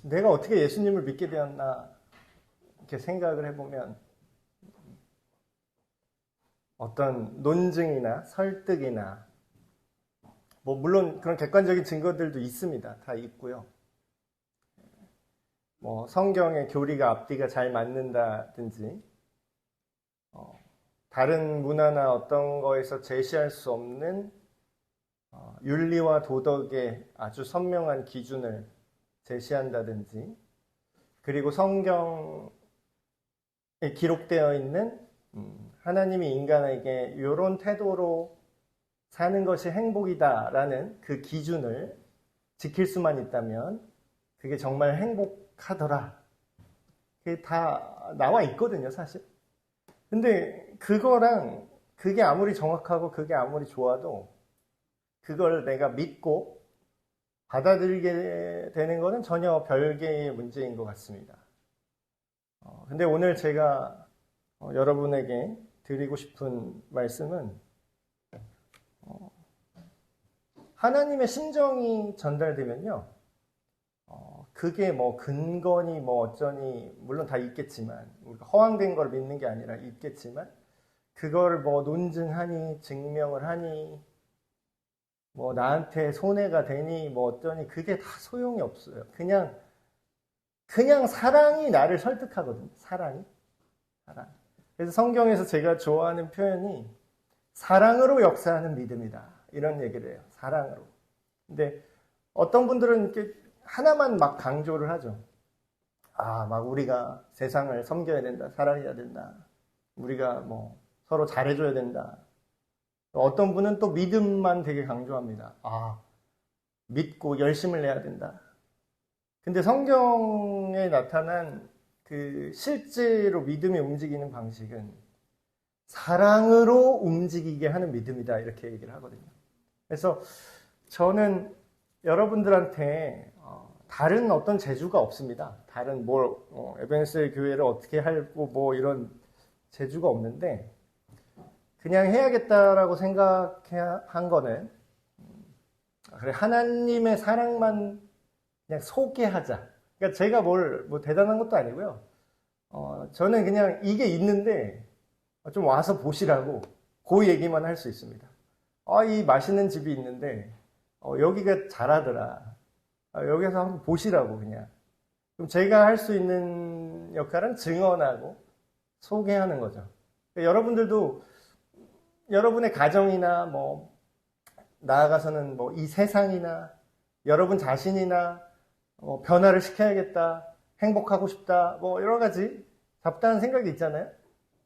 내가 어떻게 예수님을 믿게 되었나 이렇게 생각을 해보면 어떤 논증이나 설득이나 뭐 물론 그런 객관적인 증거들도 있습니다. 다 있고요. 뭐 성경의 교리가 앞뒤가 잘 맞는다든지 다른 문화나 어떤 거에서 제시할 수 없는 윤리와 도덕의 아주 선명한 기준을 제시한다든지 그리고 성경에 기록되어 있는 하나님이 인간에게 이런 태도로 사는 것이 행복이다라는 그 기준을 지킬 수만 있다면 그게 정말 행복하더라. 그게 다 나와 있거든요, 사실. 근데 그거랑 그게 아무리 정확하고 그게 아무리 좋아도 그걸 내가 믿고 받아들이게 되는 것은 전혀 별개의 문제인 것 같습니다. 근데 오늘 제가 여러분에게 드리고 싶은 말씀은 하나님의 심정이 전달되면요. 그게 뭐 근거니 뭐 어쩌니 물론 다 있겠지만 우리가 허황된 걸 믿는 게 아니라 있겠지만 그걸 뭐 논증하니 증명을 하니 뭐 나한테 손해가 되니 뭐 어쩌니 그게 다 소용이 없어요. 그냥 사랑이 나를 설득하거든요. 사랑. 그래서 성경에서 제가 좋아하는 표현이 사랑으로 역사하는 믿음이다. 이런 얘기를 해요. 사랑으로. 근데 어떤 분들은 이렇게 하나만 막 강조를 하죠. 막 우리가 세상을 섬겨야 된다. 사랑해야 된다. 우리가 뭐 서로 잘해줘야 된다. 어떤 분은 또 믿음만 되게 강조합니다. 믿고 열심을 내야 된다. 근데 성경에 나타난 그 실제로 믿음이 움직이는 방식은 사랑으로 움직이게 하는 믿음이다. 이렇게 얘기를 하거든요. 그래서 저는 여러분들한테 다른 어떤 재주가 없습니다. 다른 에베네셀 교회를 어떻게 하고 뭐 이런 재주가 없는데 그냥 해야겠다라고 생각한 거는 그래 하나님의 사랑만 그냥 소개하자. 그러니까 제가 뭐 대단한 것도 아니고요. 저는 그냥 이게 있는데 좀 와서 보시라고 그 얘기만 할 수 있습니다. 이 맛있는 집이 있는데 여기가 잘하더라. 여기서 한번 보시라고 그냥. 그럼 제가 할 수 있는 역할은 증언하고 소개하는 거죠. 그러니까 여러분들도 여러분의 가정이나 뭐 나아가서는 뭐 이 세상이나 여러분 자신이나 변화를 시켜야겠다, 행복하고 싶다, 뭐 여러 가지 잡다한 생각이 있잖아요.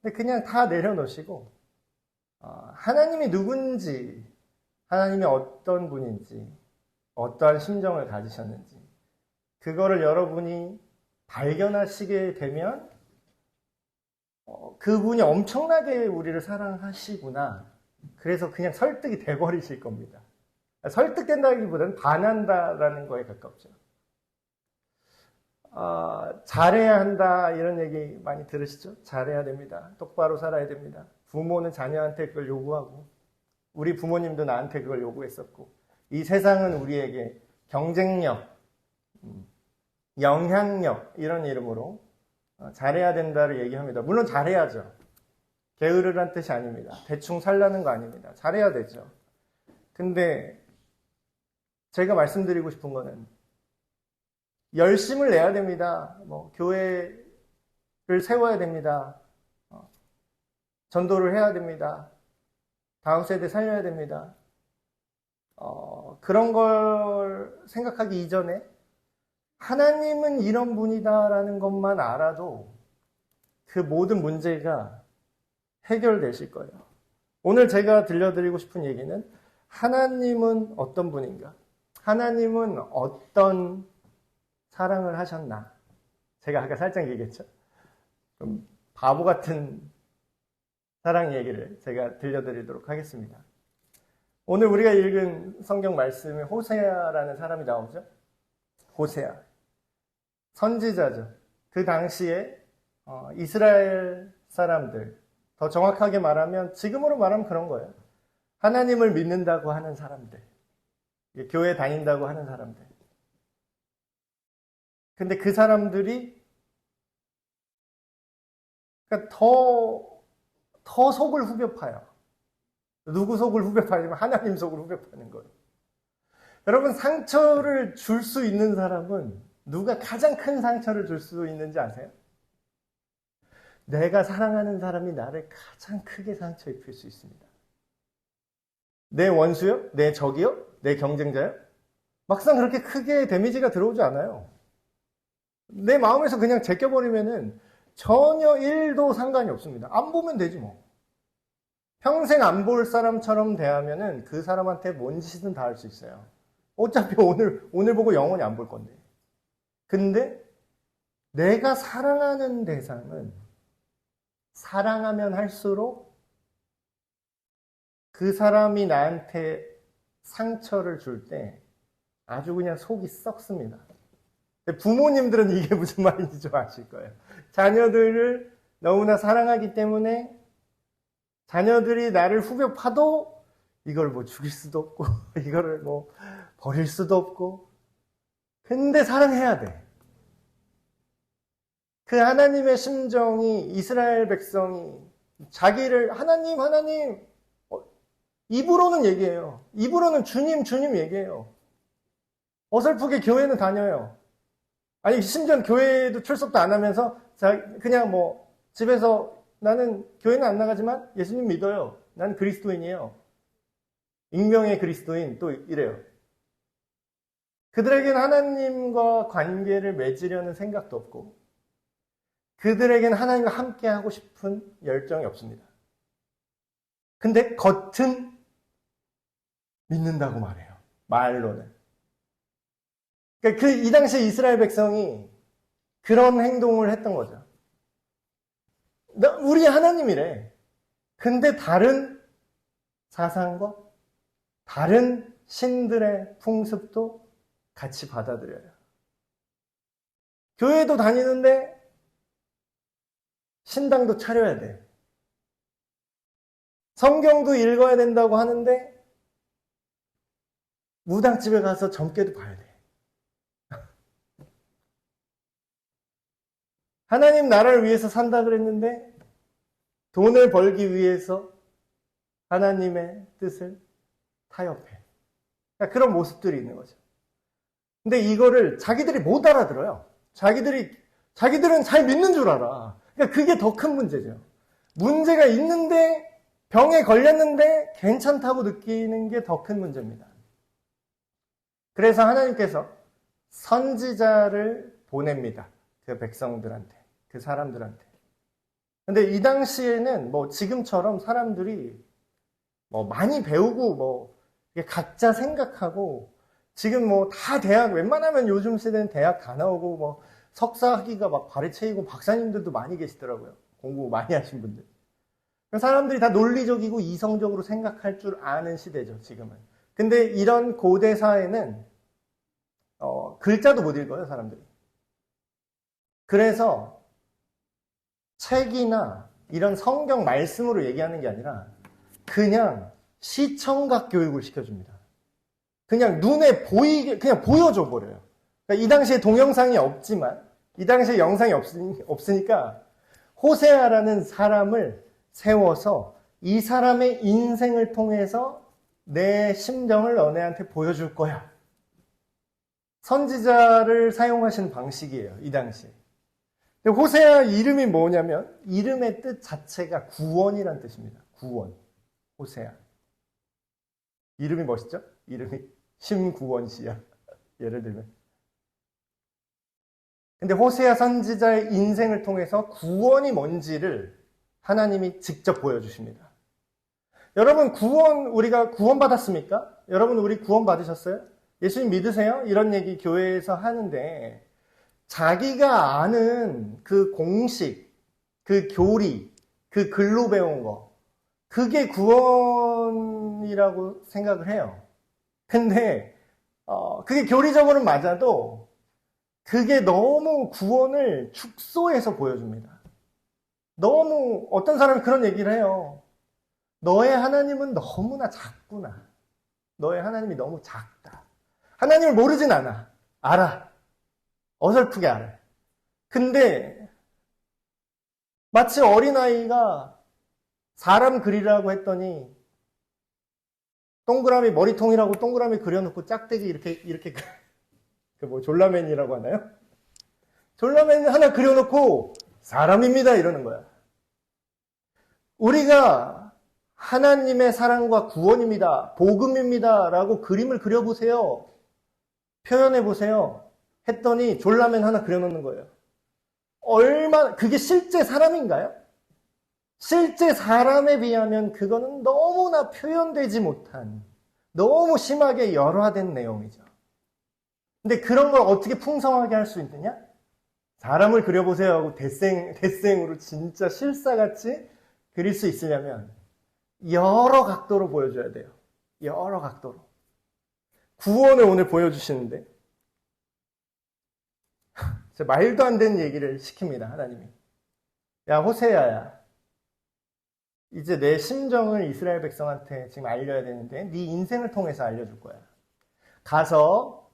근데 그냥 다 내려놓으시고 하나님이 누군지, 하나님이 어떤 분인지, 어떠한 심정을 가지셨는지 그거를 여러분이 발견하시게 되면 그분이 엄청나게 우리를 사랑하시구나. 그래서 그냥 설득이 돼버리실 겁니다. 설득된다기보다는 반한다라는 거에 가깝죠. 잘해야 한다 이런 얘기 많이 들으시죠? 잘해야 됩니다. 똑바로 살아야 됩니다. 부모는 자녀한테 그걸 요구하고 우리 부모님도 나한테 그걸 요구했었고 이 세상은 우리에게 경쟁력, 영향력 이런 이름으로 잘해야 된다를 얘기합니다. 물론 잘해야죠. 게으르란 뜻이 아닙니다. 대충 살라는 거 아닙니다. 잘해야 되죠. 근데 제가 말씀드리고 싶은 거는 열심을 내야 됩니다. 뭐 교회를 세워야 됩니다. 전도를 해야 됩니다. 다음 세대 살려야 됩니다. 그런 걸 생각하기 이전에 하나님은 이런 분이다라는 것만 알아도 그 모든 문제가 해결되실 거예요. 오늘 제가 들려드리고 싶은 얘기는 하나님은 어떤 분인가? 하나님은 어떤 사랑을 하셨나? 제가 아까 살짝 얘기했죠. 좀 바보 같은 사랑 얘기를 제가 들려드리도록 하겠습니다. 오늘 우리가 읽은 성경 말씀에 호세아라는 사람이 나오죠. 호세아. 선지자죠. 그 당시에 이스라엘 사람들, 더 정확하게 말하면 지금으로 말하면 그런 거예요. 하나님을 믿는다고 하는 사람들, 교회 다닌다고 하는 사람들. 근데 그 사람들이 그러니까 더 속을 후벼 파요. 누구 속을 후벼 파냐면 하나님 속을 후벼 파는 거예요. 여러분, 상처를 줄 수 있는 사람은 누가 가장 큰 상처를 줄 수 있는지 아세요? 내가 사랑하는 사람이 나를 가장 크게 상처 입힐 수 있습니다. 내 원수요? 내 적이요? 내 경쟁자요? 막상 그렇게 크게 데미지가 들어오지 않아요. 내 마음에서 그냥 제껴버리면은 전혀 1도 상관이 없습니다. 안 보면 되지 뭐. 평생 안 볼 사람처럼 대하면은 그 사람한테 뭔 짓은 다 할 수 있어요. 어차피 오늘 보고 영원히 안 볼 건데. 근데 내가 사랑하는 대상은 사랑하면 할수록 그 사람이 나한테 상처를 줄 때 아주 그냥 속이 썩습니다. 부모님들은 이게 무슨 말인지 좀 아실 거예요. 자녀들을 너무나 사랑하기 때문에 자녀들이 나를 후벼 파도 이걸 뭐 죽일 수도 없고 이거를 뭐 버릴 수도 없고 근데 사랑해야 돼. 그 하나님의 심정이 이스라엘 백성이 자기를 하나님 입으로는 얘기해요. 입으로는 주님 얘기해요. 어설프게 교회는 다녀요. 아니 심지어 교회도 출석도 안 하면서 그냥 뭐 집에서 나는 교회는 안 나가지만 예수님 믿어요. 난 그리스도인이에요. 익명의 그리스도인 또 이래요. 그들에게는 하나님과 관계를 맺으려는 생각도 없고 그들에게는 하나님과 함께 하고 싶은 열정이 없습니다. 근데 겉은 믿는다고 말해요. 말로는. 그러니까 이 당시에 이스라엘 백성이 그런 행동을 했던 거죠. 우리 하나님이래. 근데 다른 사상과 다른 신들의 풍습도 같이 받아들여요. 교회도 다니는데 신당도 차려야 돼. 성경도 읽어야 된다고 하는데 무당집에 가서 점괘도 봐야 돼. 하나님 나라를 위해서 산다 그랬는데 돈을 벌기 위해서 하나님의 뜻을 타협해. 그러니까 그런 모습들이 있는 거죠. 근데 이거를 자기들이 못 알아들어요. 자기들은 잘 믿는 줄 알아. 그러니까 그게 더 큰 문제죠. 문제가 있는데 병에 걸렸는데 괜찮다고 느끼는 게 더 큰 문제입니다. 그래서 하나님께서 선지자를 보냅니다. 그 백성들한테, 그 사람들한테. 근데 이 당시에는 뭐 지금처럼 사람들이 뭐 많이 배우고 뭐 각자 생각하고 지금 뭐 다 대학 웬만하면 요즘 세대는 대학 다 나오고 뭐 석사 학위가 막 발에 채이고 박사님들도 많이 계시더라고요. 공부 많이 하신 분들. 사람들이 다 논리적이고 이성적으로 생각할 줄 아는 시대죠, 지금은. 근데 이런 고대 사회는 글자도 못 읽어요, 사람들이. 그래서 책이나 이런 성경 말씀으로 얘기하는 게 아니라 그냥 시청각 교육을 시켜줍니다. 그냥 눈에 보이게, 그냥 보여줘 버려요. 그러니까 이 당시에 동영상이 없지만, 이 당시에 영상이 없으니까 호세아라는 사람을 세워서 이 사람의 인생을 통해서 내 심정을 너네한테 보여줄 거야. 선지자를 사용하시는 방식이에요, 이 당시에. 호세아 이름이 뭐냐면 이름의 뜻 자체가 구원이란 뜻입니다. 구원. 호세아. 이름이 멋있죠? 이름이 심구원씨야. 예를 들면. 근데 호세아 선지자의 인생을 통해서 구원이 뭔지를 하나님이 직접 보여주십니다. 여러분 우리가 구원받았습니까? 여러분 우리 구원받으셨어요? 예수님 믿으세요? 이런 얘기 교회에서 하는데 자기가 아는 그 공식, 그 교리, 그 글로 배운 거 그게 구원이라고 생각을 해요. 근데 그게 교리적으로는 맞아도 그게 너무 구원을 축소해서 보여줍니다. 너무 어떤 사람이 그런 얘기를 해요. 너의 하나님은 너무나 작구나. 너의 하나님이 너무 작다. 하나님을 모르진 않아. 알아. 어설프게 알아요. 근데 마치 어린아이가 사람 그리라고 했더니 동그라미 머리통이라고 동그라미 그려놓고 짝대기 이렇게 그 뭐 졸라맨이라고 하나요? 졸라맨 하나 그려놓고 사람입니다 이러는 거야. 우리가 하나님의 사랑과 구원입니다, 복음입니다 라고 그림을 그려보세요. 표현해보세요. 했더니 졸라맨 하나 그려놓는 거예요. 그게 실제 사람인가요? 실제 사람에 비하면 그거는 너무나 표현되지 못한, 너무 심하게 열화된 내용이죠. 근데 그런 걸 어떻게 풍성하게 할 수 있느냐? 사람을 그려보세요 하고 대생으로 진짜 실사같이 그릴 수 있으려면 여러 각도로 보여줘야 돼요. 여러 각도로. 구원을 오늘 보여주시는데 말도 안 되는 얘기를 시킵니다. 하나님이. 야 호세아야, 이제 내 심정을 이스라엘 백성한테 지금 알려야 되는데 네 인생을 통해서 알려줄 거야. 가서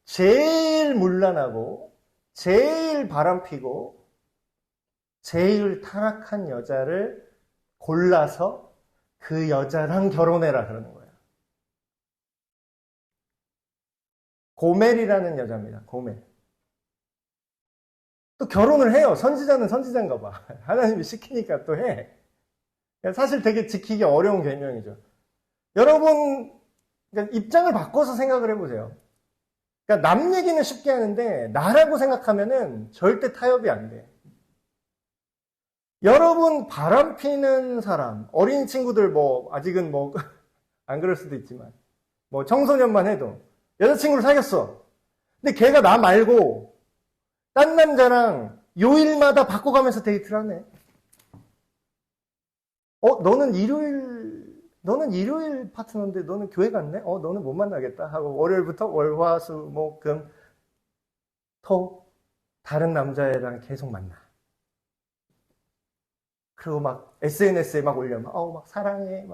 제일 문란하고 제일 바람피고 제일 타락한 여자를 골라서 그 여자랑 결혼해라 그러는 거예요. 고멜이라는 여자입니다. 고멜. 또 결혼을 해요. 선지자는 선지자인가 봐. 하나님이 시키니까 또 해. 사실 되게 지키기 어려운 계명이죠. 여러분, 그러니까 입장을 바꿔서 생각을 해보세요. 그러니까 남 얘기는 쉽게 하는데 나라고 생각하면은 절대 타협이 안 돼. 여러분 바람피는 사람, 어린 친구들 아직은 안 그럴 수도 있지만 청소년만 해도 여자친구를 사귀었어. 근데 걔가 나 말고 딴 남자랑 요일마다 바꿔가면서 데이트를 하네. 너는 일요일 파트너인데 너는 교회 갔네? 너는 못 만나겠다 하고 월요일부터 금, 토 다른 남자애랑 계속 만나. 그리고 막 SNS에 막 올려. 막 사랑해.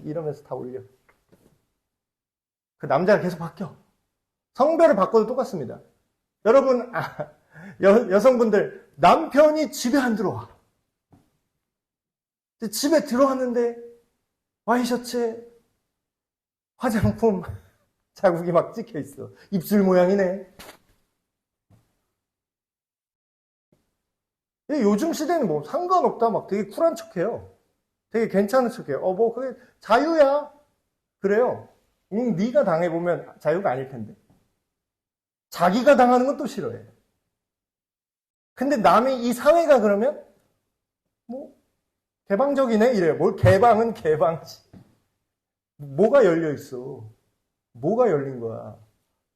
이러면서 다 올려. 그 남자가 계속 바뀌어. 성별을 바꿔도 똑같습니다. 여러분, 여성분들, 남편이 집에 안 들어와. 집에 들어왔는데 와이셔츠에 화장품 자국이 막 찍혀 있어. 입술 모양이네. 요즘 시대는 상관없다 막 되게 쿨한 척해요. 되게 괜찮은 척해요. 그게 자유야. 그래요. 네가 당해보면 자유가 아닐 텐데. 자기가 당하는 건 또 싫어해. 근데 이 사회가 그러면 개방적이네 이래요. 뭘 개방은 개방지. 뭐가 열려있어. 뭐가 열린 거야.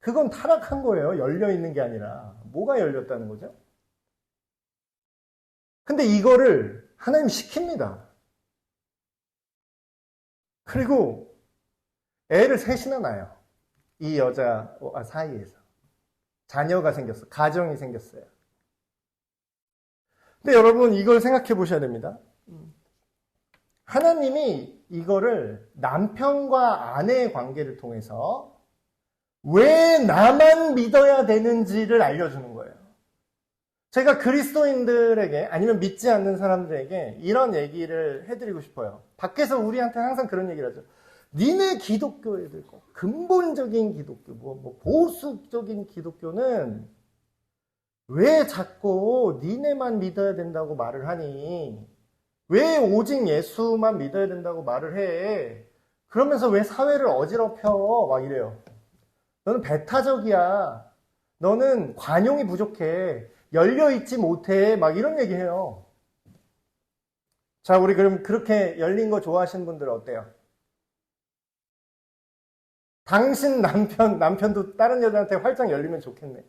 그건 타락한 거예요. 열려있는 게 아니라. 뭐가 열렸다는 거죠? 근데 이거를 하나님 시킵니다. 그리고 애를 셋이나 낳아요. 이 여자 사이에서. 자녀가 생겼어. 가정이 생겼어요. 근데 여러분 이걸 생각해 보셔야 됩니다. 하나님이 이거를 남편과 아내의 관계를 통해서 왜 나만 믿어야 되는지를 알려주는 거예요. 제가 그리스도인들에게 아니면 믿지 않는 사람들에게 이런 얘기를 해드리고 싶어요. 밖에서 우리한테 항상 그런 얘기를 하죠. 니네 기독교애들 근본적인 기독교, 보수적인 기독교는 왜 자꾸 니네만 믿어야 된다고 말을 하니? 왜 오직 예수만 믿어야 된다고 말을 해? 그러면서 왜 사회를 어지럽혀? 막 이래요. 너는 배타적이야. 너는 관용이 부족해. 열려있지 못해. 막 이런 얘기해요. 자, 우리 그럼 그렇게 열린 거 좋아하시는 분들은 어때요? 당신 남편도 다른 여자한테 활짝 열리면 좋겠네.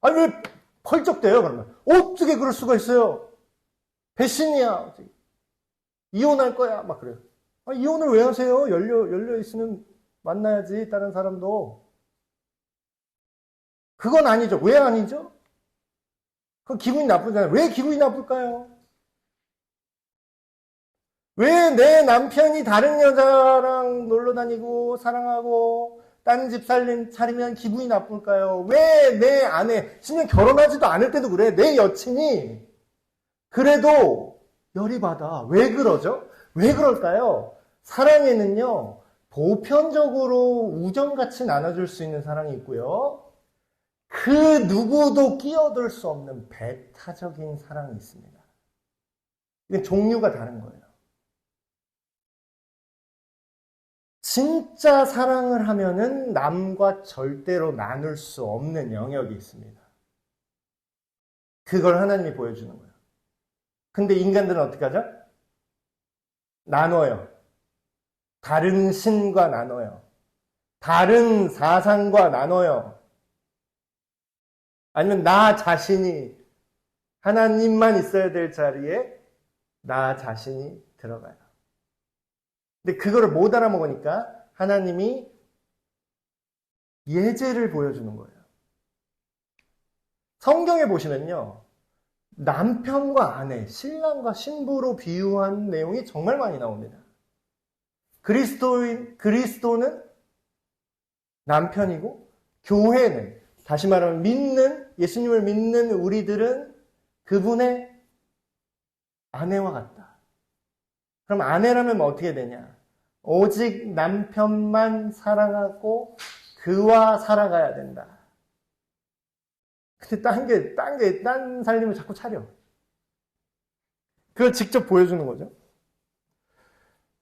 아니, 왜 펄쩍대요, 그러면? 어떻게 그럴 수가 있어요? 배신이야. 이혼할 거야. 막 그래요. 이혼을 왜 하세요? 열려 있으면 만나야지, 다른 사람도. 그건 아니죠. 왜 아니죠? 그건 기분이 나쁘잖아요. 왜 기분이 나쁠까요? 왜 내 남편이 다른 여자랑 놀러 다니고, 사랑하고, 딴 집 차리면 기분이 나쁠까요? 왜 내 아내, 심지어 결혼하지도 않을 때도 그래. 내 여친이 그래도 열이 받아. 왜 그러죠? 왜 그럴까요? 사랑에는요, 보편적으로 우정같이 나눠줄 수 있는 사랑이 있고요. 그 누구도 끼어들 수 없는 배타적인 사랑이 있습니다. 이게 종류가 다른 거예요. 진짜 사랑을 하면은 남과 절대로 나눌 수 없는 영역이 있습니다. 그걸 하나님이 보여주는 거예요. 근데 인간들은 어떻게 하죠? 나눠요. 다른 신과 나눠요. 다른 사상과 나눠요. 아니면 나 자신이 하나님만 있어야 될 자리에 나 자신이 들어가요. 근데 그거를 못 알아먹으니까 하나님이 예제를 보여주는 거예요. 성경에 보시면요, 남편과 아내, 신랑과 신부로 비유한 내용이 정말 많이 나옵니다. 그리스도는 남편이고, 교회는, 다시 말하면 예수님을 믿는 우리들은 그분의 아내와 같다. 그럼 아내라면 어떻게 되냐? 오직 남편만 사랑하고 그와 살아가야 된다. 근데 딴 살림을 자꾸 차려. 그걸 직접 보여주는 거죠.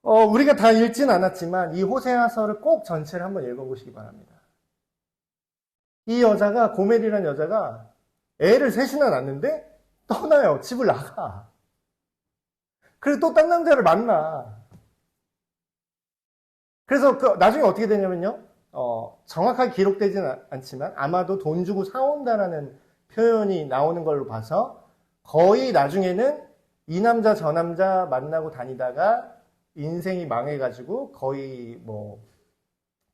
우리가 다 읽진 않았지만 이 호세아서를 꼭 전체를 한번 읽어보시기 바랍니다. 이 여자가, 고멜이라는 여자가 애를 셋이나 낳는데 떠나요. 집을 나가. 그래서 또 딴 남자를 만나. 그래서 나중에 어떻게 되냐면요. 정확하게 기록되지는 않지만 아마도 돈 주고 사온다라는 표현이 나오는 걸로 봐서 거의 나중에는 이 남자 저 남자 만나고 다니다가 인생이 망해가지고 거의 뭐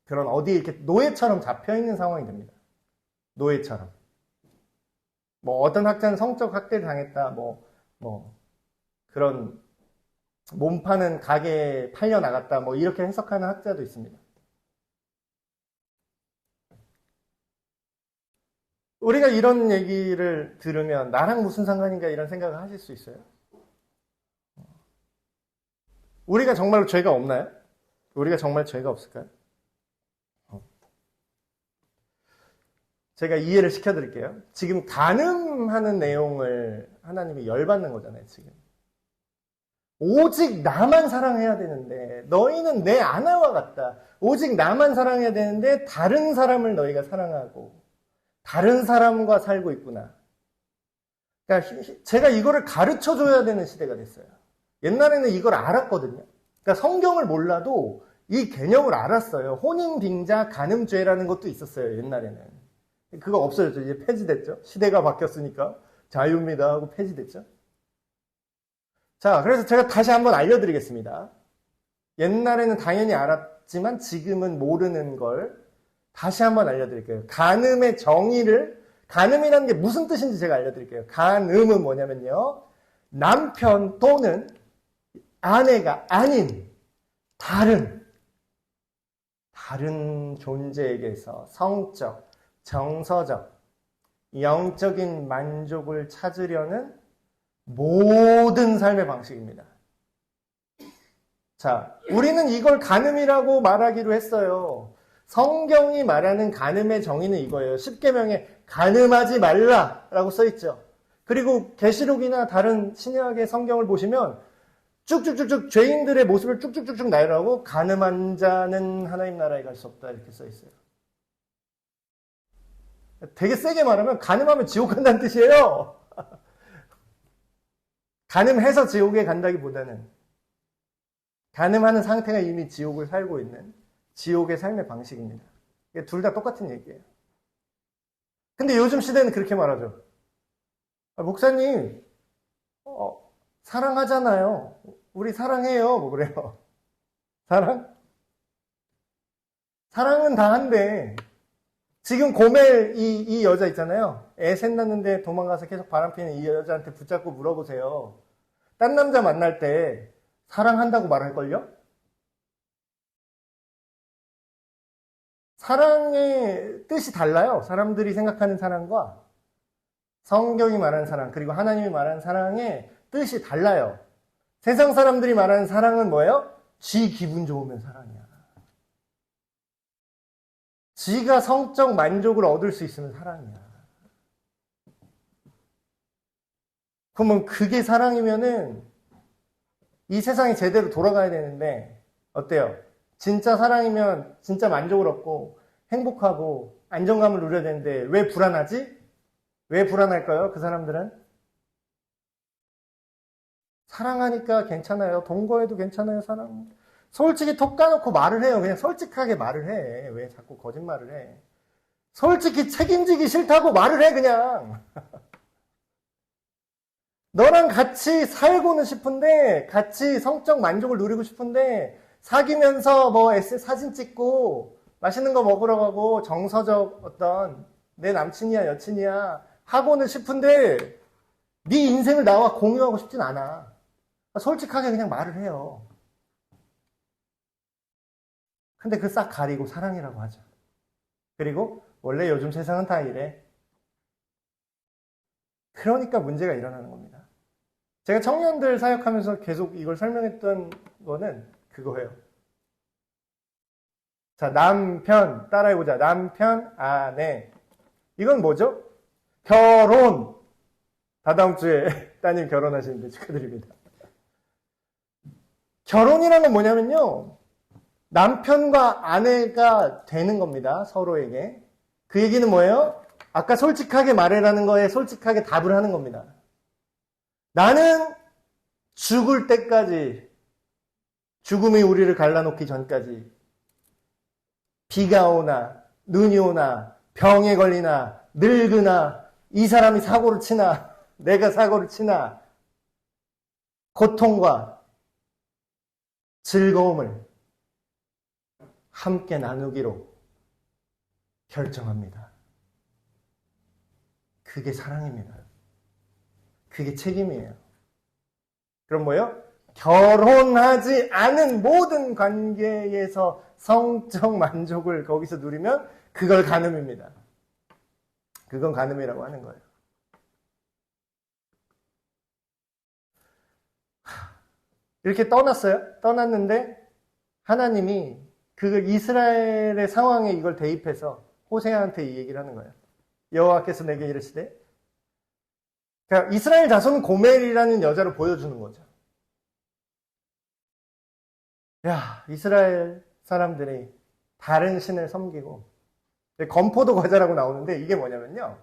그런 어디에 이렇게 노예처럼 잡혀있는 상황이 됩니다. 노예처럼. 뭐 어떤 학자는 성적 학대를 당했다, 그런 몸 파는 가게에 팔려 나갔다, 이렇게 해석하는 학자도 있습니다. 우리가 이런 얘기를 들으면 나랑 무슨 상관인가 이런 생각을 하실 수 있어요. 우리가 정말로 죄가 없나요? 우리가 정말 죄가 없을까요? 제가 이해를 시켜드릴게요. 지금 간음하는 내용을 하나님이 열받는 거잖아요, 지금. 오직 나만 사랑해야 되는데 너희는 내 아내와 같다. 오직 나만 사랑해야 되는데 다른 사람을 너희가 사랑하고 다른 사람과 살고 있구나. 그러니까 제가 이거를 가르쳐줘야 되는 시대가 됐어요. 옛날에는 이걸 알았거든요. 그러니까 성경을 몰라도 이 개념을 알았어요. 혼인빙자 간음죄라는 것도 있었어요, 옛날에는. 그거 없어졌죠. 이제 폐지됐죠. 시대가 바뀌었으니까 자유입니다 하고 폐지됐죠. 자, 그래서 제가 다시 한번 알려드리겠습니다. 옛날에는 당연히 알았지만 지금은 모르는 걸 다시 한번 알려드릴게요. 간음의 정의를, 간음이라는 게 무슨 뜻인지 제가 알려드릴게요. 간음은 뭐냐면요, 남편 또는 아내가 아닌 다른 존재에게서 성적, 정서적, 영적인 만족을 찾으려는 모든 삶의 방식입니다. 자, 우리는 이걸 간음이라고 말하기로 했어요. 성경이 말하는 간음의 정의는 이거예요. 십계명에 간음하지 말라라고 써있죠. 그리고 계시록이나 다른 신약의 성경을 보시면 쭉쭉쭉쭉 죄인들의 모습을 쭉쭉쭉쭉 나열하고 간음한 자는 하나님 나라에 갈 수 없다 이렇게 써있어요. 되게 세게 말하면 간음하면 지옥 간다는 뜻이에요. 간음해서 지옥에 간다기보다는 간음하는 상태가 이미 지옥을 살고 있는 지옥의 삶의 방식입니다. 둘 다 똑같은 얘기예요. 근데 요즘 시대는 그렇게 말하죠. 목사님, 사랑하잖아요. 우리 사랑해요. 뭐 그래요. 사랑은 다 한데 지금 고멜 이 여자 있잖아요. 애 셋 낳는데 도망가서 계속 바람피는 이 여자한테 붙잡고 물어보세요. 딴 남자 만날 때 사랑한다고 말할걸요? 사랑의 뜻이 달라요. 사람들이 생각하는 사랑과 성경이 말하는 사랑, 그리고 하나님이 말하는 사랑의 뜻이 달라요. 세상 사람들이 말하는 사랑은 뭐예요? 지 기분 좋으면 사랑이야. 지가 성적 만족을 얻을 수 있으면 사랑이야. 그러면 그게 사랑이면은 이 세상이 제대로 돌아가야 되는데 어때요? 진짜 사랑이면 진짜 만족을 얻고 행복하고 안정감을 누려야 되는데 왜 불안하지? 왜 불안할까요? 그 사람들은? 사랑하니까 괜찮아요. 동거해도 괜찮아요. 사랑. 솔직히 톡 까놓고 말을 해요. 그냥 솔직하게 말을 해. 왜 자꾸 거짓말을 해? 솔직히 책임지기 싫다고 말을 해 그냥. 너랑 같이 살고는 싶은데, 같이 성적 만족을 누리고 싶은데, 사귀면서 뭐 사진 찍고, 맛있는 거 먹으러 가고, 정서적 어떤 내 남친이야 여친이야 하고는 싶은데, 네 인생을 나와 공유하고 싶진 않아. 솔직하게 그냥 말을 해요. 근데 그 싹 가리고 사랑이라고 하죠. 그리고 원래 요즘 세상은 다 이래. 그러니까 문제가 일어나는 겁니다. 제가 청년들 사역하면서 계속 이걸 설명했던 거는 그거예요. 자, 남편, 따라해보자. 남편, 아내. 이건 뭐죠? 결혼. 다다음 주에 따님 결혼하시는데 축하드립니다. 결혼이라는 건 뭐냐면요. 남편과 아내가 되는 겁니다. 서로에게. 그 얘기는 뭐예요? 아까 솔직하게 말해라는 거에 솔직하게 답을 하는 겁니다. 나는 죽을 때까지, 죽음이 우리를 갈라놓기 전까지, 비가 오나, 눈이 오나, 병에 걸리나, 늙으나, 이 사람이 사고를 치나, 내가 사고를 치나, 고통과 즐거움을 함께 나누기로 결정합니다. 그게 사랑입니다. 그게 책임이에요. 그럼 뭐예요? 결혼하지 않은 모든 관계에서 성적 만족을 거기서 누리면 그걸 간음입니다. 그건 간음이라고 하는 거예요. 이렇게 떠났어요. 떠났는데 하나님이 그걸 이스라엘의 상황에 이걸 대입해서 호세아한테 이 얘기를 하는 거예요. 여호와께서 내게 이르시되, 그러니까 이스라엘 자손은 고멜이라는 여자를 보여주는 거죠. 야, 이스라엘 사람들이 다른 신을 섬기고, 건포도 과자라고 나오는데 이게 뭐냐면요.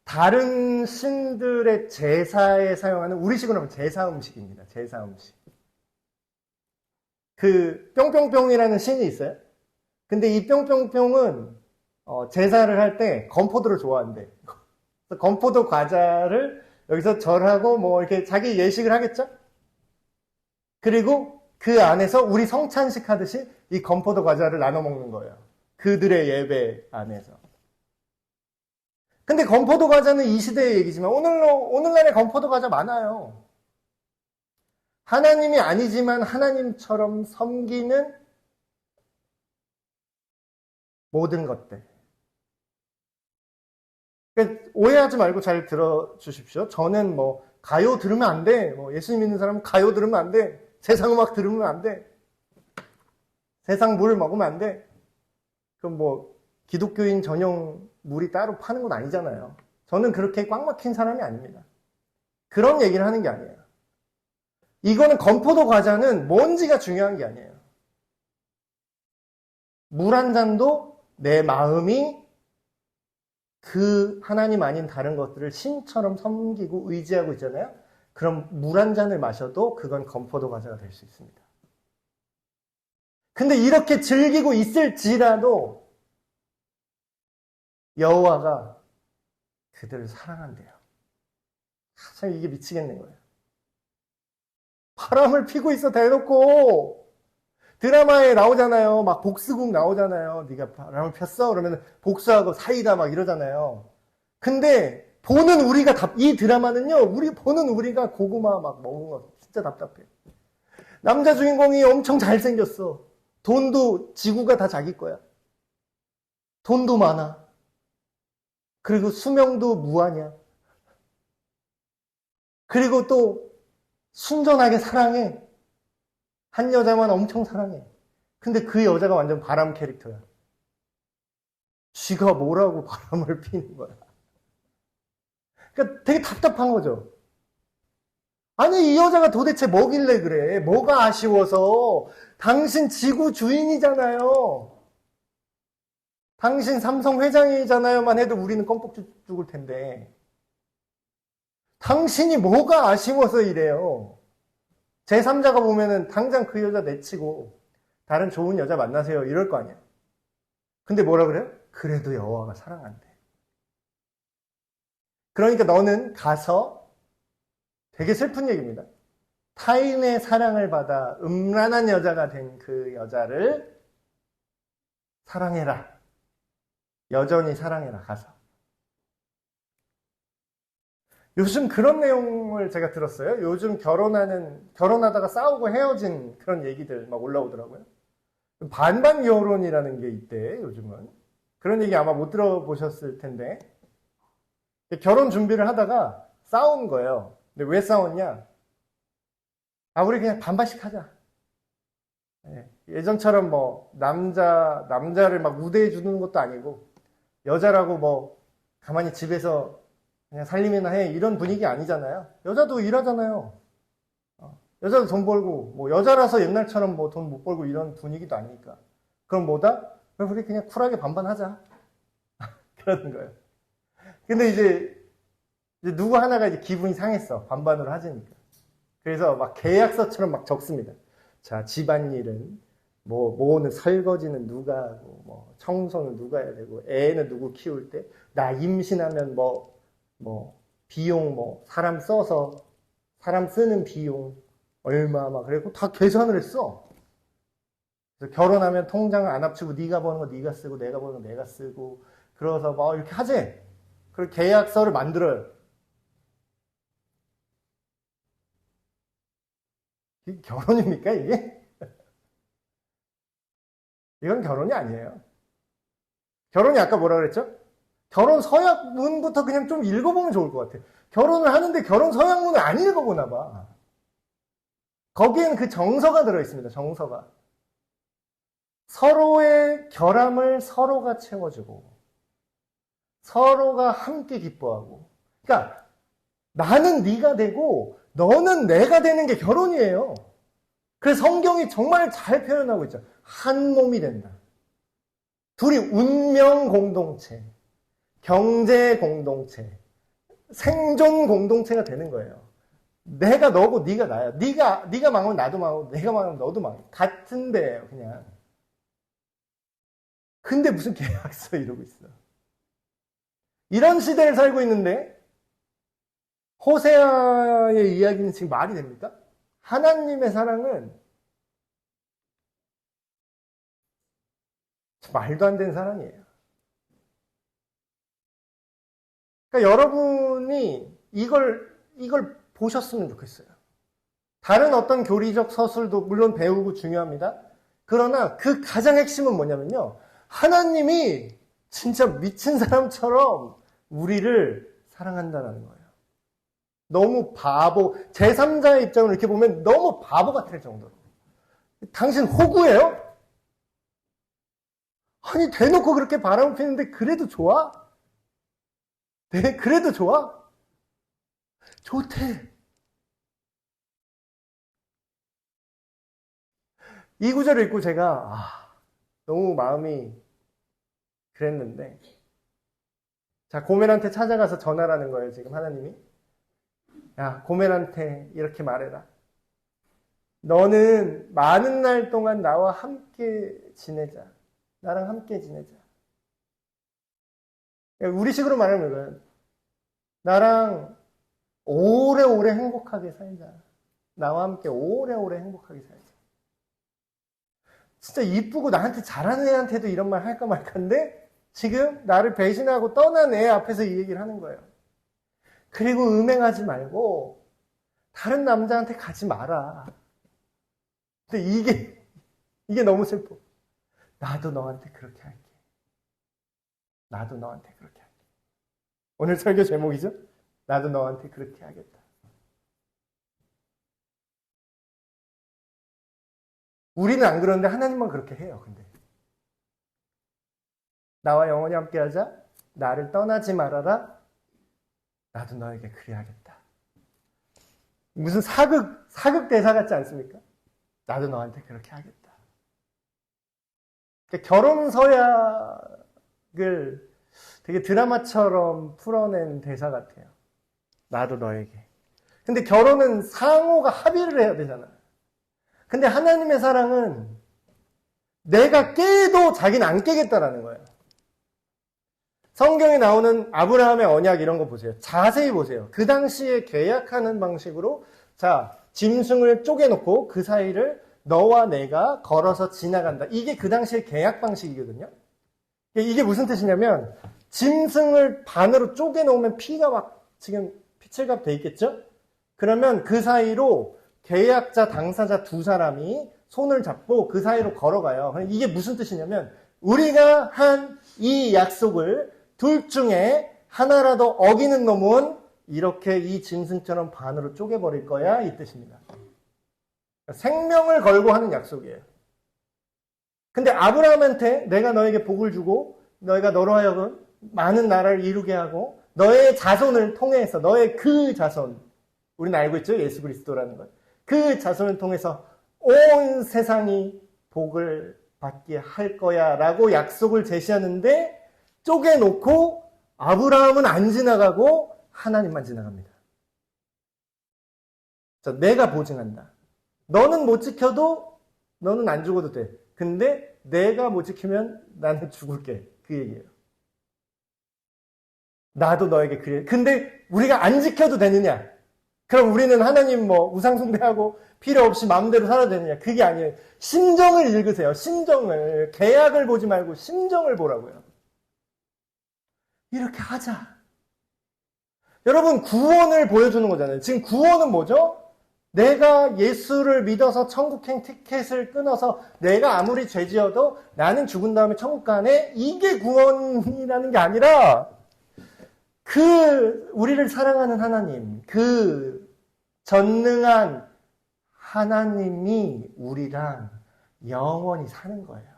다른 신들의 제사에 사용하는, 우리식으로 하면 제사 음식입니다. 제사 음식. 그 뿅뿅뿅이라는 신이 있어요. 근데 이 뿅뿅뿅은 제사를 할 때 건포도를 좋아한대. 건포도 과자를 여기서 절하고 뭐 이렇게 자기 예식을 하겠죠? 그리고 그 안에서 우리 성찬식 하듯이 이 건포도 과자를 나눠 먹는 거예요. 그들의 예배 안에서. 근데 건포도 과자는 이 시대의 얘기지만 오늘날에 건포도 과자 많아요. 하나님이 아니지만 하나님처럼 섬기는 모든 것들. 오해하지 말고 잘 들어주십시오. 저는 뭐 가요 들으면 안 돼. 뭐 예수님 믿는 사람은 가요 들으면 안 돼. 세상 음악 들으면 안 돼. 세상 물 먹으면 안 돼. 그럼 뭐 기독교인 전용 물이 따로 파는 건 아니잖아요. 저는 그렇게 꽉 막힌 사람이 아닙니다. 그런 얘기를 하는 게 아니에요. 이거는 건포도 과자는 뭔지가 중요한 게 아니에요. 물 한 잔도 내 마음이 그 하나님 아닌 다른 것들을 신처럼 섬기고 의지하고 있잖아요. 그럼 물 한 잔을 마셔도 그건 건포도 과자가 될 수 있습니다. 근데 이렇게 즐기고 있을지라도 여호와가 그들을 사랑한대요. 참 이게 미치겠는 거예요. 바람을 피고 있어 대놓고. 드라마에 나오잖아요. 막 복수국 나오잖아요. 네가 바람을 폈어? 그러면 복수하고 사이다 막 이러잖아요. 근데 보는 우리가 이 드라마는요. 보는 우리가 고구마 막 먹는 거 진짜 답답해. 남자 주인공이 엄청 잘생겼어. 돈도 지구가 다 자기 거야. 돈도 많아. 그리고 수명도 무한이야. 그리고 또 순전하게 사랑해. 한 여자만 엄청 사랑해. 근데 그 여자가 완전 바람 캐릭터야. 쥐가 뭐라고 바람을 피는 거야. 그러니까 되게 답답한 거죠. 아니, 이 여자가 도대체 뭐길래 그래? 뭐가 아쉬워서? 당신 지구 주인이잖아요. 당신 삼성 회장이잖아요만 해도 우리는 껌뻑 죽을 텐데. 당신이 뭐가 아쉬워서 이래요? 제3자가 보면은 당장 그 여자 내치고 다른 좋은 여자 만나세요. 이럴 거 아니야. 근데 뭐라 그래요? 그래도 여호와가 사랑한대. 그러니까 너는 가서 되게 슬픈 얘기입니다. 타인의 사랑을 받아 음란한 여자가 된 그 여자를 사랑해라. 여전히 사랑해라. 가서. 요즘 그런 내용을 제가 들었어요. 요즘 결혼하다가 싸우고 헤어진 그런 얘기들 막 올라오더라고요. 반반 결혼이라는 게 있대, 요즘은. 그런 얘기 아마 못 들어보셨을 텐데. 결혼 준비를 하다가 싸운 거예요. 근데 왜 싸웠냐? 우리 그냥 반반씩 하자. 예전처럼 뭐, 남자를 막 우대해 주는 것도 아니고, 여자라고 뭐, 가만히 집에서 그냥 살림이나 해. 이런 분위기 아니잖아요. 여자도 일하잖아요. 여자도 돈 벌고, 뭐, 여자라서 옛날처럼 뭐 돈 못 벌고 이런 분위기도 아니니까. 그럼 뭐다? 우리 그냥 쿨하게 반반하자. 그러는 거예요. 근데 이제 누구 하나가 이제 기분이 상했어. 반반으로 하자니까. 그래서 막 계약서처럼 막 적습니다. 자, 집안일은, 뭐는 설거지는 누가 하고, 뭐, 청소는 누가 해야 되고, 애는 누구 키울 때, 나 임신하면 비용, 사람 써서, 사람 쓰는 비용, 얼마, 막, 그래고 다 계산을 했어. 그래서 결혼하면 통장을 안 합치고, 네가 버는 거 네가 쓰고, 내가 버는 거 내가 쓰고, 그래서 막 이렇게 하재. 그리고 계약서를 만들어요. 이게 결혼입니까, 이게? 이건 결혼이 아니에요. 결혼이 아까 뭐라 그랬죠? 결혼 서약문부터 그냥 좀 읽어보면 좋을 것 같아요. 결혼을 하는데 결혼 서약문을 안 읽어보나 봐. 거기에는 그 정서가 들어있습니다. 정서가. 서로의 결함을 서로가 채워주고 서로가 함께 기뻐하고. 그러니까 나는 네가 되고 너는 내가 되는 게 결혼이에요. 그래서 성경이 정말 잘 표현하고 있죠. 한 몸이 된다. 둘이 운명 공동체, 경제 공동체, 생존 공동체가 되는 거예요. 내가 너고 네가 나야. 네가 망하면 나도 망하고 내가 망하면 너도 망해. 같은 데예요, 그냥. 근데 무슨 계약서 이러고 있어. 이런 시대를 살고 있는데 호세아의 이야기는 지금 말이 됩니까? 하나님의 사랑은 말도 안 되는 사랑이에요. 그러니까 여러분이 이걸 보셨으면 좋겠어요. 다른 어떤 교리적 서술도 물론 배우고 중요합니다. 그러나 그 가장 핵심은 뭐냐면요. 하나님이 진짜 미친 사람처럼 우리를 사랑한다는 거예요. 너무 바보, 제3자의 입장으로 이렇게 보면 너무 바보 같을 정도로. 당신 호구예요? 아니, 대놓고 그렇게 바람을 피는데 그래도 좋아? 네, 그래도 좋아? 좋대. 이 구절을 읽고 제가 너무 마음이 그랬는데, 자, 고멜한테 찾아가서 전하라는 거예요, 지금 하나님이. 야, 고멜한테 이렇게 말해라. 너는 많은 날 동안 나와 함께 지내자. 나랑 함께 지내자. 우리식으로 말하면 나랑 오래오래 행복하게 살자. 나와 함께 오래오래 행복하게 살자. 진짜 이쁘고 나한테 잘하는 애한테도 이런 말 할까 말까인데 지금 나를 배신하고 떠난 애 앞에서 이 얘기를 하는 거예요. 그리고 음행하지 말고 다른 남자한테 가지 마라. 근데 이게 너무 슬퍼. 나도 너한테 그렇게 할게. 나도 너한테 그렇게 할게. 오늘 설교 제목이죠? 나도 너한테 그렇게 하겠다. 우리는 안 그러는데 하나님만 그렇게 해요. 근데 나와 영원히 함께하자. 나를 떠나지 말아라. 나도 너에게 그리하겠다. 무슨 사극 대사 같지 않습니까? 나도 너한테 그렇게 하겠다. 그러니까 결혼 서약을 되게 드라마처럼 풀어낸 대사 같아요. 나도 너에게. 근데 결혼은 상호가 합의를 해야 되잖아. 근데 하나님의 사랑은 내가 깨도 자기는 안 깨겠다라는 거예요. 성경에 나오는 아브라함의 언약 이런 거 보세요. 자세히 보세요. 그 당시에 계약하는 방식으로 자, 짐승을 쪼개놓고 그 사이를 너와 내가 걸어서 지나간다. 이게 그 당시의 계약 방식이거든요. 이게 무슨 뜻이냐면 짐승을 반으로 쪼개놓으면 피가 막 지금 피칠갑 돼 있겠죠? 그러면 그 사이로 계약자, 당사자 두 사람이 손을 잡고 그 사이로 걸어가요. 이게 무슨 뜻이냐면 우리가 한 이 약속을 둘 중에 하나라도 어기는 놈은 이렇게 이 짐승처럼 반으로 쪼개버릴 거야 이 뜻입니다. 생명을 걸고 하는 약속이에요. 근데 아브라함한테 내가 너에게 복을 주고 너희가 너로 하여금 많은 나라를 이루게 하고 너의 자손을 통해서 너의 그 자손 우리는 알고 있죠? 예수 그리스도라는 걸. 그 자손을 통해서 온 세상이 복을 받게 할 거야 라고 약속을 제시하는데 쪼개놓고 아브라함은 안 지나가고 하나님만 지나갑니다. 자, 내가 보증한다. 너는 못 지켜도 너는 안 죽어도 돼. 근데 내가 못 지키면 나는 죽을게. 그 얘기예요. 나도 너에게 그래. 근데 우리가 안 지켜도 되느냐? 그럼 우리는 하나님 우상 숭배하고 필요 없이 마음대로 살아도 되느냐? 그게 아니에요. 심정을 읽으세요. 심정을. 계약을 보지 말고 심정을 보라고요. 이렇게 하자. 여러분 구원을 보여주는 거잖아요. 지금 구원은 뭐죠? 내가 예수를 믿어서 천국행 티켓을 끊어서 내가 아무리 죄지어도 나는 죽은 다음에 천국 가네? 이게 구원이라는 게 아니라 우리를 사랑하는 하나님, 그 전능한 하나님이 우리랑 영원히 사는 거예요.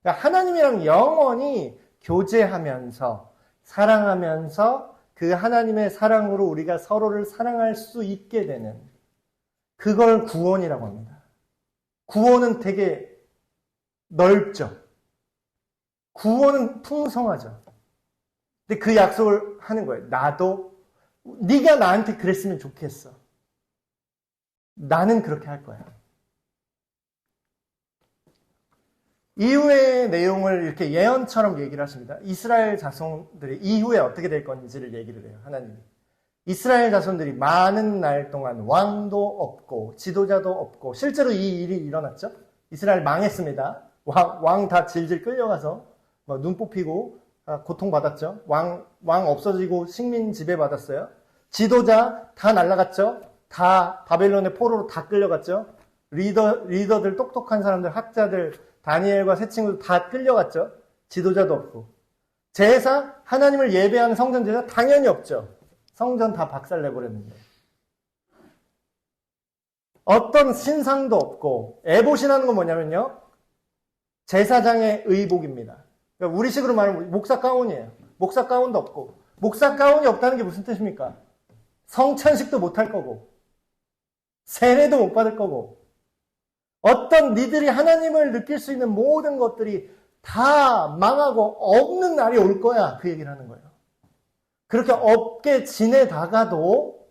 그러니까 하나님이랑 영원히 교제하면서 사랑하면서 그 하나님의 사랑으로 우리가 서로를 사랑할 수 있게 되는 그걸 구원이라고 합니다. 구원은 되게 넓죠. 구원은 풍성하죠. 근데 그 약속을 하는 거예요. 나도 네가 나한테 그랬으면 좋겠어. 나는 그렇게 할 거야. 이후의 내용을 이렇게 예언처럼 얘기를 하십니다. 이스라엘 자손들이 이후에 어떻게 될 건지를 얘기를 해요. 하나님이. 이스라엘 자손들이 많은 날 동안 왕도 없고 지도자도 없고 실제로 이 일이 일어났죠. 이스라엘 망했습니다. 왕 다 질질 끌려가서 눈 뽑히고 고통받았죠. 왕 없어지고 식민 지배받았어요. 지도자 다 날라갔죠. 다 바벨론의 포로로 다 끌려갔죠. 리더들 똑똑한 사람들 학자들 다니엘과 세 친구들 다 끌려갔죠. 지도자도 없고. 제사 하나님을 예배하는 성전 제사 당연히 없죠. 성전 다 박살내버렸는데. 어떤 신상도 없고 에봇이라는 건 뭐냐면요. 제사장의 의복입니다. 그러니까 우리식으로 말하면 목사 가운이에요. 목사 가운도 없고. 목사 가운이 없다는 게 무슨 뜻입니까? 성찬식도 못할 거고 세례도 못 받을 거고 어떤 니들이 하나님을 느낄 수 있는 모든 것들이 다 망하고 없는 날이 올 거야. 그 얘기를 하는 거예요. 그렇게 없게 지내다가도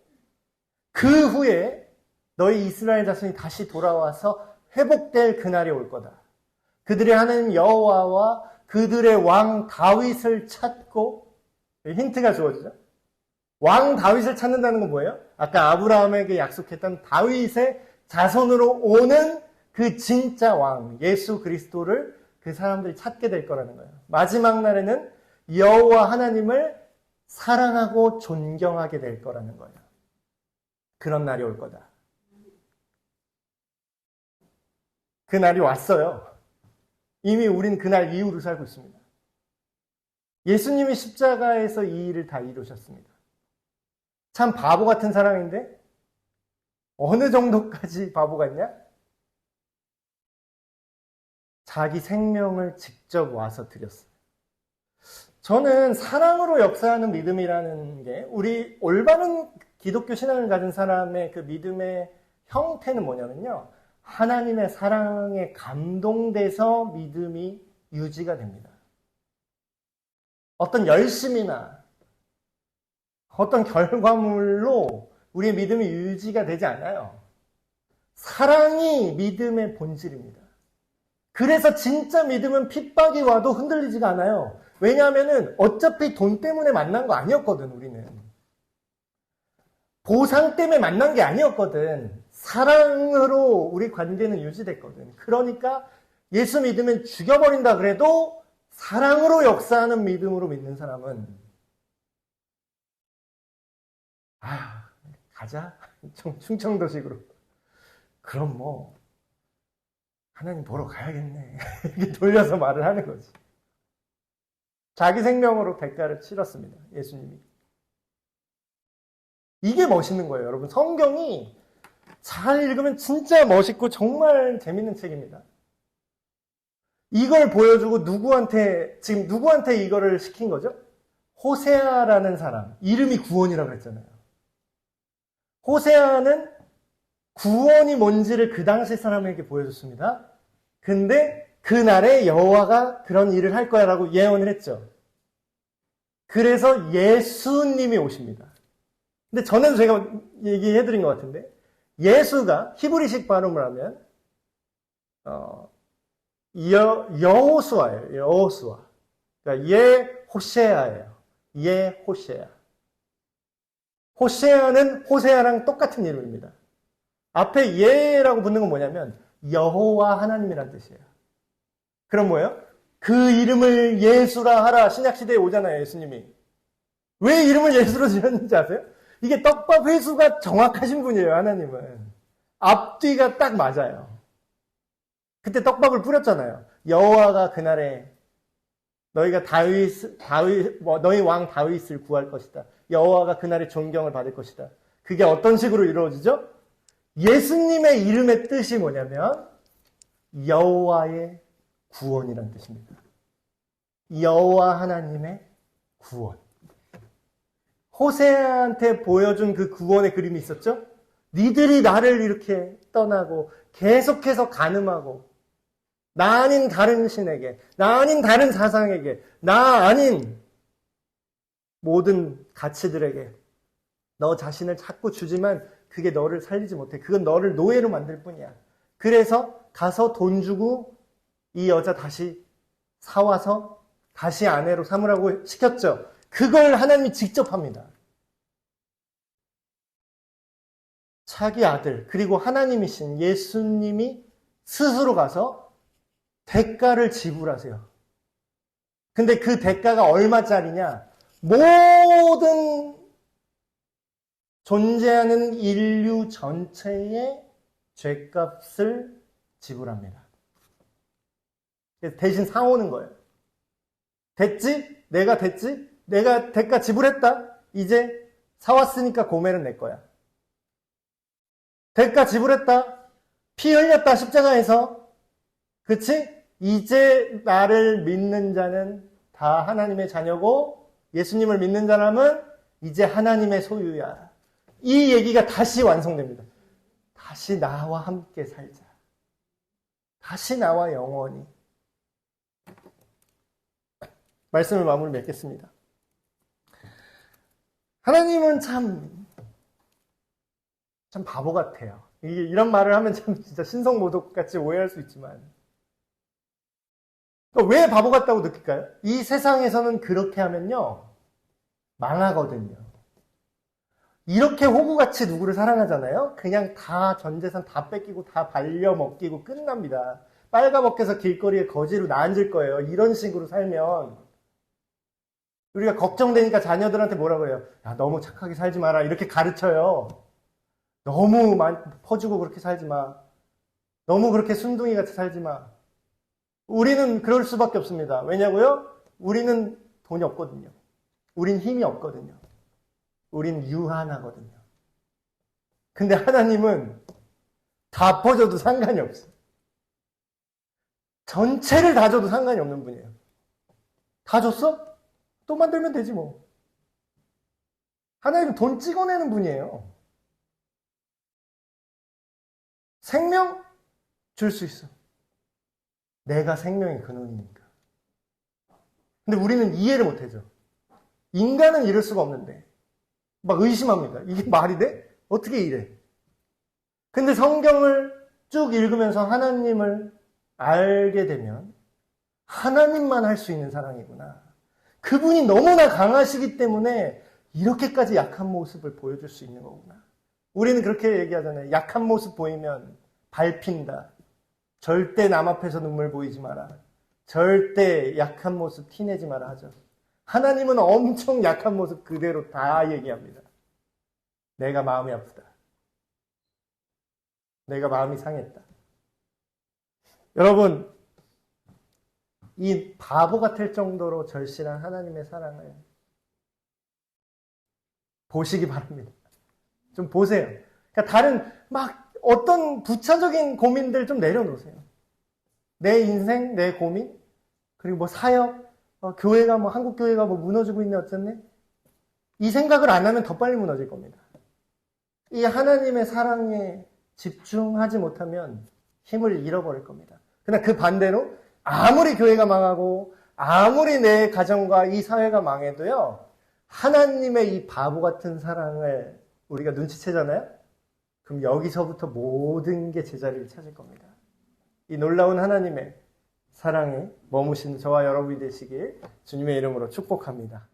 그 후에 너희 이스라엘 자손이 다시 돌아와서 회복될 그날이 올 거다. 그들의 하나님 여호와와 그들의 왕 다윗을 찾고 힌트가 주어지죠. 왕 다윗을 찾는다는 건 뭐예요? 아까 아브라함에게 약속했던 다윗의 자손으로 오는 그 진짜 왕 예수 그리스도를 그 사람들이 찾게 될 거라는 거예요. 마지막 날에는 여호와 하나님을 사랑하고 존경하게 될 거라는 거예요. 그런 날이 올 거다. 그날이 왔어요. 이미 우린 그날 이후로 살고 있습니다. 예수님이 십자가에서 이 일을 다 이루셨습니다. 참 바보 같은 사람인데 어느 정도까지 바보 같냐? 자기 생명을 직접 와서 드렸어요. 저는 사랑으로 역사하는 믿음이라는 게 우리 올바른 기독교 신앙을 가진 사람의 그 믿음의 형태는 뭐냐면요. 하나님의 사랑에 감동돼서 믿음이 유지가 됩니다. 어떤 열심이나 어떤 결과물로 우리의 믿음이 유지가 되지 않아요. 사랑이 믿음의 본질입니다. 그래서 진짜 믿음은 핍박이 와도 흔들리지가 않아요. 왜냐하면 어차피 돈 때문에 만난 거 아니었거든, 우리는. 보상 때문에 만난 게 아니었거든. 사랑으로 우리 관계는 유지됐거든. 그러니까 예수 믿으면 죽여버린다 그래도 사랑으로 역사하는 믿음으로 믿는 사람은 가자. 충청도식으로. 그럼 뭐 하나님 보러 가야겠네. 이렇게 돌려서 말을 하는 거지. 자기 생명으로 대가를 치렀습니다. 예수님이. 이게 멋있는 거예요. 여러분 성경이 잘 읽으면 진짜 멋있고 정말 재밌는 책입니다. 이걸 보여주고 지금 누구한테 이거를 시킨 거죠? 호세아라는 사람. 이름이 구원이라고 했잖아요. 호세아는 구원이 뭔지를 그 당시 사람에게 보여줬습니다. 근데 그날에 여호와가 그런 일을 할 거야라고 예언을 했죠. 그래서 예수님이 오십니다. 근데 전에도 제가 얘기해드린 것 같은데 예수가 히브리식 발음을 하면 여호수아예요. 여호수아. 그러니까 예호세아예요. 예호세아. 호세아는 호세아랑 똑같은 이름입니다. 앞에 예라고 붙는 건 뭐냐면 여호와 하나님이란 뜻이에요. 그럼 뭐예요? 그 이름을 예수라 하라. 신약시대에 오잖아요. 예수님이. 왜 이름을 예수로 지었는지 아세요? 이게 떡밥 회수가 정확하신 분이에요. 하나님은. 앞뒤가 딱 맞아요. 그때 떡밥을 뿌렸잖아요. 여호와가 그날에 너희가 너희 왕 다윗을 구할 것이다. 여호와가 그날에 존경을 받을 것이다. 그게 어떤 식으로 이루어지죠? 예수님의 이름의 뜻이 뭐냐면 여호와의 구원이란 뜻입니다. 여호와 하나님의 구원. 호세아한테 보여준 그 구원의 그림이 있었죠? 니들이 나를 이렇게 떠나고 계속해서 간음하고 나 아닌 다른 신에게, 나 아닌 다른 사상에게, 나 아닌 모든 가치들에게 너 자신을 자꾸 주지만 그게 너를 살리지 못해. 그건 너를 노예로 만들 뿐이야. 그래서 가서 돈 주고 이 여자 다시 사와서 다시 아내로 삼으라고 시켰죠. 그걸 하나님이 직접 합니다. 자기 아들 그리고 하나님이신 예수님이 스스로 가서 대가를 지불하세요. 근데 그 대가가 얼마짜리냐? 모든 존재하는 인류 전체의 죄값을 지불합니다. 그래서 대신 사오는 거예요. 됐지? 내가 됐지? 내가 대가 지불했다? 이제 사왔으니까 고멜은 내 거야. 대가 지불했다? 피 흘렸다 십자가에서. 그치? 이제 나를 믿는 자는 다 하나님의 자녀고 예수님을 믿는 사람은 이제 하나님의 소유야. 이 얘기가 다시 완성됩니다. 다시 나와 함께 살자. 다시 나와 영원히. 말씀을 마무리 맺겠습니다. 하나님은 참 바보 같아요. 이런 말을 하면 참 진짜 신성모독같이 오해할 수 있지만 왜 바보 같다고 느낄까요? 이 세상에서는 그렇게 하면요 망하거든요. 이렇게 호구같이 누구를 사랑하잖아요. 그냥 다 전재산 다 뺏기고 다 발려먹기고 끝납니다. 빨가벗겨서 길거리에 거지로 나앉을 거예요. 이런 식으로 살면 우리가 걱정되니까 자녀들한테 뭐라 그래요? 야, 너무 착하게 살지 마라. 이렇게 가르쳐요. 너무 많이 퍼주고 그렇게 살지 마. 너무 그렇게 순둥이 같이 살지 마. 우리는 그럴 수밖에 없습니다. 왜냐고요? 우리는 돈이 없거든요. 우린 힘이 없거든요. 우린 유한하거든요. 근데 하나님은 다 퍼줘도 상관이 없어요. 전체를 다 줘도 상관이 없는 분이에요. 다 줬어? 또 만들면 되지 뭐. 하나님은 돈 찍어내는 분이에요. 생명 줄 수 있어. 내가 생명의 근원이니까. 근데 우리는 이해를 못하죠. 인간은 이럴 수가 없는데 막 의심합니다. 이게 말이 돼? 어떻게 이래? 근데 성경을 쭉 읽으면서 하나님을 알게 되면 하나님만 할 수 있는 사랑이구나. 그분이 너무나 강하시기 때문에 이렇게까지 약한 모습을 보여줄 수 있는 거구나. 우리는 그렇게 얘기하잖아요. 약한 모습 보이면 밟힌다. 절대 남 앞에서 눈물 보이지 마라. 절대 약한 모습 티내지 마라 하죠. 하나님은 엄청 약한 모습 그대로 다 얘기합니다. 내가 마음이 아프다. 내가 마음이 상했다. 여러분, 이 바보 같을 정도로 절실한 하나님의 사랑을 보시기 바랍니다. 좀 보세요. 그러니까 다른 막 어떤 부차적인 고민들 좀 내려놓으세요. 내 인생, 내 고민, 그리고 뭐 사역, 교회가 뭐 한국 교회가 뭐 무너지고 있네 어쨌네. 이 생각을 안 하면 더 빨리 무너질 겁니다. 이 하나님의 사랑에 집중하지 못하면 힘을 잃어버릴 겁니다. 그러나 그 반대로 아무리 교회가 망하고 아무리 내 가정과 이 사회가 망해도요. 하나님의 이 바보 같은 사랑을 우리가 눈치채잖아요. 그럼 여기서부터 모든 게 제자리를 찾을 겁니다. 이 놀라운 하나님의 사랑에 머무신 저와 여러분이 되시길 주님의 이름으로 축복합니다.